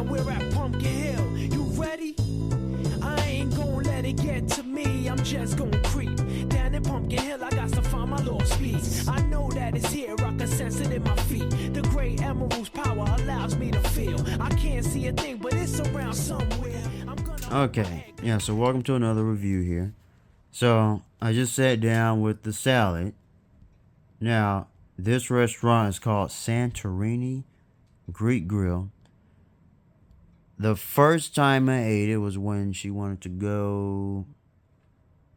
and we're at Pumpkin Hill. You ready? I ain't gonna let it get to me. I'm just gonna creep down in Pumpkin Hill. I got to find my lost piece. I know that it's here. I can sense it in my feet. The great emerald's power allows me to feel. I can't see a thing, but it's around somewhere. Okay, yeah. So welcome to another review here. So I just sat down with the salad. Now this restaurant is called Santorini Greek Grill. The first time I ate it was when she wanted to go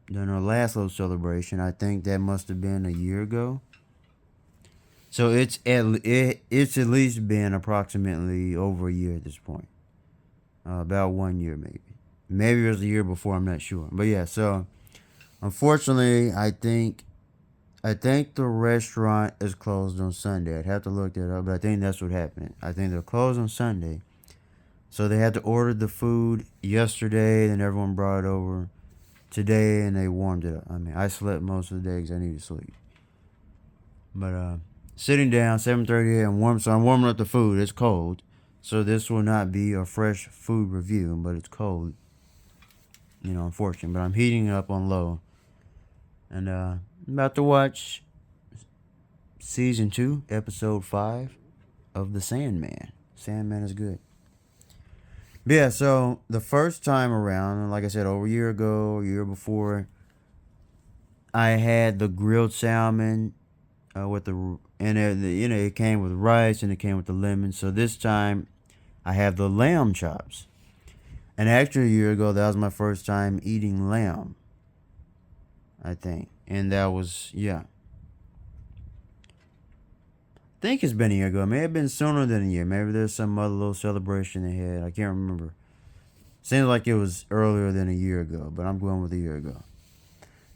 during her last little celebration. I think that must have been a year ago. So it's at least been approximately over a year at this point. About 1 year maybe. Maybe it was a year before, I'm not sure. But yeah, so unfortunately, I think the restaurant is closed on Sunday. I'd have to look that up, but I think that's what happened. I think they're closed on Sunday. So they had to order the food yesterday, then everyone brought it over today, and they warmed it up. I mean, I slept most of the day because I needed to sleep. But sitting down, 7:30 a.m., so I'm warming up the food. It's cold. So this will not be a fresh food review, but it's cold. You know, unfortunately. But I'm heating it up on low. And I'm about to watch Season 2, Episode 5 of The Sandman. Sandman is good. But yeah, so the first time around, like I said, over a year ago, a year before, I had the grilled salmon with it came with rice and it came with the lemon. So this time, I have the lamb chops. And actually, a year ago, that was my first time eating lamb, I think. And that was, yeah. I think it's been a year ago. It may have been sooner than a year. Maybe there's some other little celebration they had. I can't remember. Seems like it was earlier than a year ago, but I'm going with a year ago.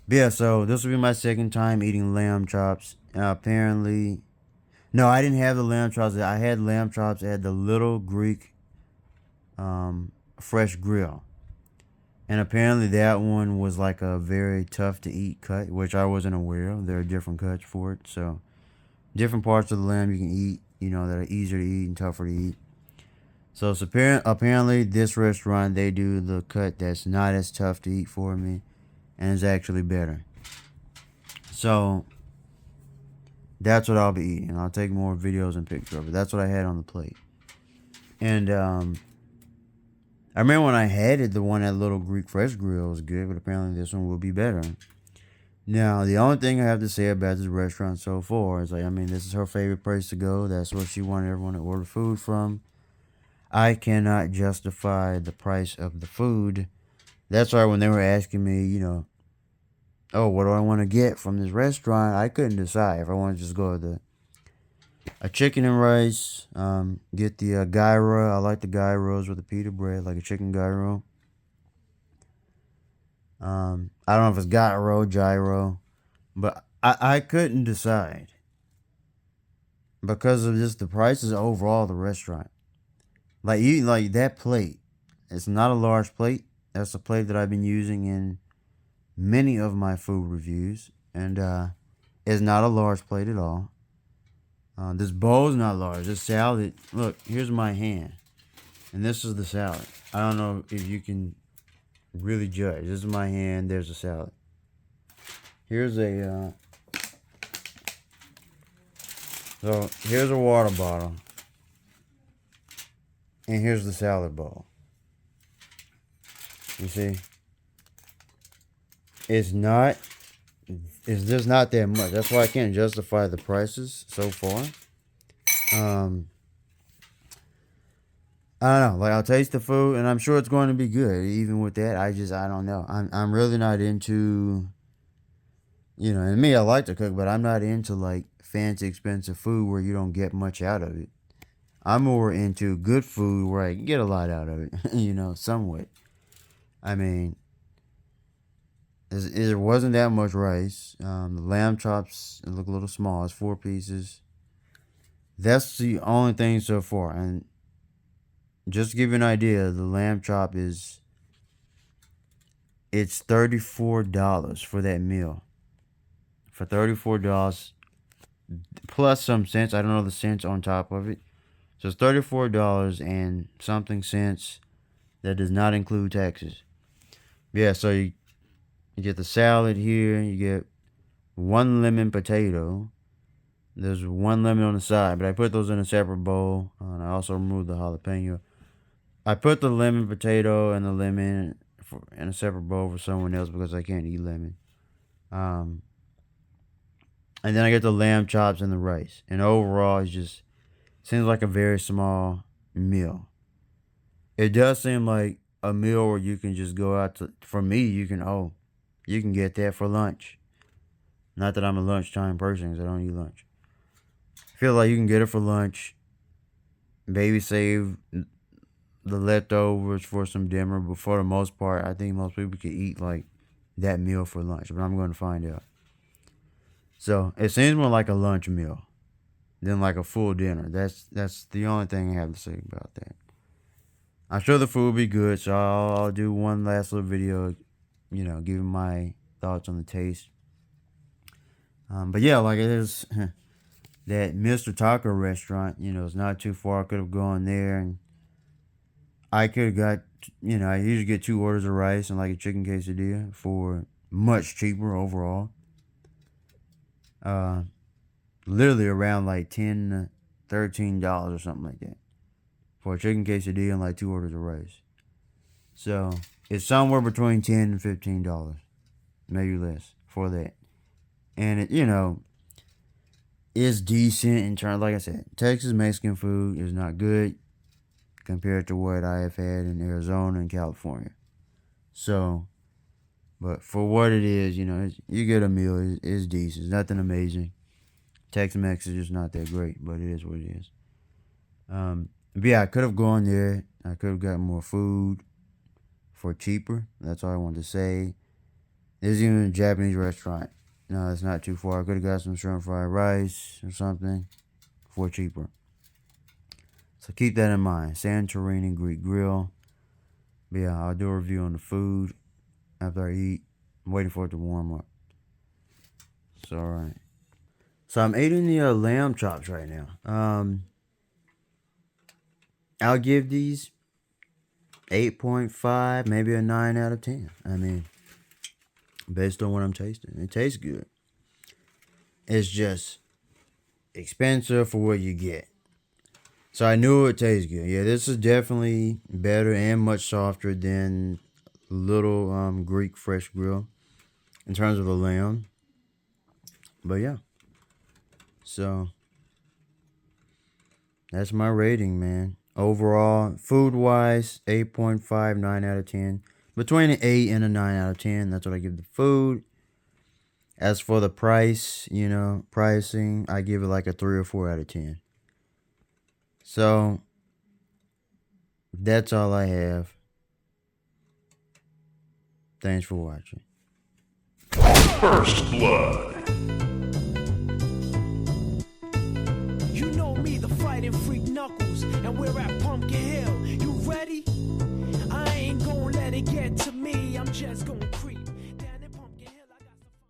But yeah, so this will be my second time eating lamb chops. Apparently, no, I didn't have the lamb chops. I had lamb chops at the Little Greek Fresh Grill. And apparently that one was like a very tough to eat cut, which I wasn't aware of. There are different cuts for it. So different parts of the lamb you can eat, that are easier to eat and tougher to eat. So it's apparently this restaurant, they do the cut that's not as tough to eat for me. And it's actually better. So that's what I'll be eating. I'll take more videos and pictures of it. That's what I had on the plate. And I remember when I had it, the one at Little Greek Fresh Grill was good, but apparently this one will be better. Now, the only thing I have to say about this restaurant so far is, this is her favorite place to go. That's where she wanted everyone to order food from. I cannot justify the price of the food. That's why when they were asking me, oh, what do I want to get from this restaurant? I couldn't decide if I want to just go with a chicken and rice, get the gyro. I like the gyros with the pita bread, like a chicken gyro. I don't know if it's gyro, but I couldn't decide because of just the prices overall of the restaurant. Like eating like that plate, it's not a large plate. That's a plate that I've been using in many of my food reviews, and it's not a large plate at all. This bowl is not large. This salad, look, here's my hand, and this is the salad. I don't know if you can really judge. This is my hand. There's a salad. Here's a here's a water bottle, and here's the salad bowl. You see, it's just not that much. That's why I can't justify the prices so far. I don't know. Like, I'll taste the food, and I'm sure it's going to be good. Even with that, I don't know. I'm really not into, and me, I like to cook, but I'm not into like fancy, expensive food where you don't get much out of it. I'm more into good food where I get a lot out of it, somewhat. There wasn't that much rice. The lamb chops look a little small. It's 4 pieces. That's the only thing so far. And just to give you an idea, the lamb chop it's $34 for that meal. For $34 plus some cents. I don't know the cents on top of it. So it's $34 and something cents. That does not include taxes. Yeah, so you get the salad here. You get 1 lemon potato. There's 1 lemon on the side, but I put those in a separate bowl. And I also removed the jalapeno. I put the lemon potato and the lemon in a separate bowl for someone else because I can't eat lemon. And then I get the lamb chops and the rice. And overall, it just seems like a very small meal. It does seem like a meal where you can just go out to, for me, you can get that for lunch. Not that I'm a lunchtime person because I don't eat lunch. I feel like you can get it for lunch. Maybe save the leftovers for some dinner, but for the most part, I think most people could eat like that meal for lunch, but I'm going to find out. So it seems more like a lunch meal than like a full dinner. That's the only thing I have to say about that. I'm sure the food will be good, so I'll do one last little video, giving my thoughts on the taste. But yeah, like it is that Mr. Taco restaurant, it's not too far. I could have gone there, and I could have got, I usually get 2 orders of rice and like a chicken quesadilla for much cheaper overall. Literally around like $10 to $13 or something like that. For a chicken quesadilla and like 2 orders of rice. So it's somewhere between $10 and $15, maybe less for that. And it, is decent in terms, like I said, Texas Mexican food is not good compared to what I have had in Arizona and California. So, but for what it is, you get a meal, it's decent. It's nothing amazing. Tex-Mex is just not that great, but it is what it is. But yeah, I could have gone there. I could have gotten more food for cheaper. That's all I wanted to say. There's even a Japanese restaurant. No, it's not too far. I could have got some shrimp fried rice or something for cheaper. So keep that in mind. Santorini Greek Grill. But yeah, I'll do a review on the food after I eat. I'm waiting for it to warm up. It's alright. So I'm eating the lamb chops right now. I'll give these 8.5, maybe a 9 out of 10. I mean, based on what I'm tasting. It tastes good. It's just expensive for what you get. So I knew it would taste good. Yeah, this is definitely better and much softer than Little Greek Fresh Grill in terms of the lamb. But yeah. So that's my rating, man. Overall, food-wise, 8.5, 9 out of 10. Between an 8 and a 9 out of 10. That's what I give the food. As for the price, pricing, I give it like a 3 or 4 out of 10. So, that's all I have. Thanks for watching. First Blood. You know me, the fighting freak Knuckles, and we're at Pumpkin Hill. You ready? I ain't gonna let it get to me. I'm just gonna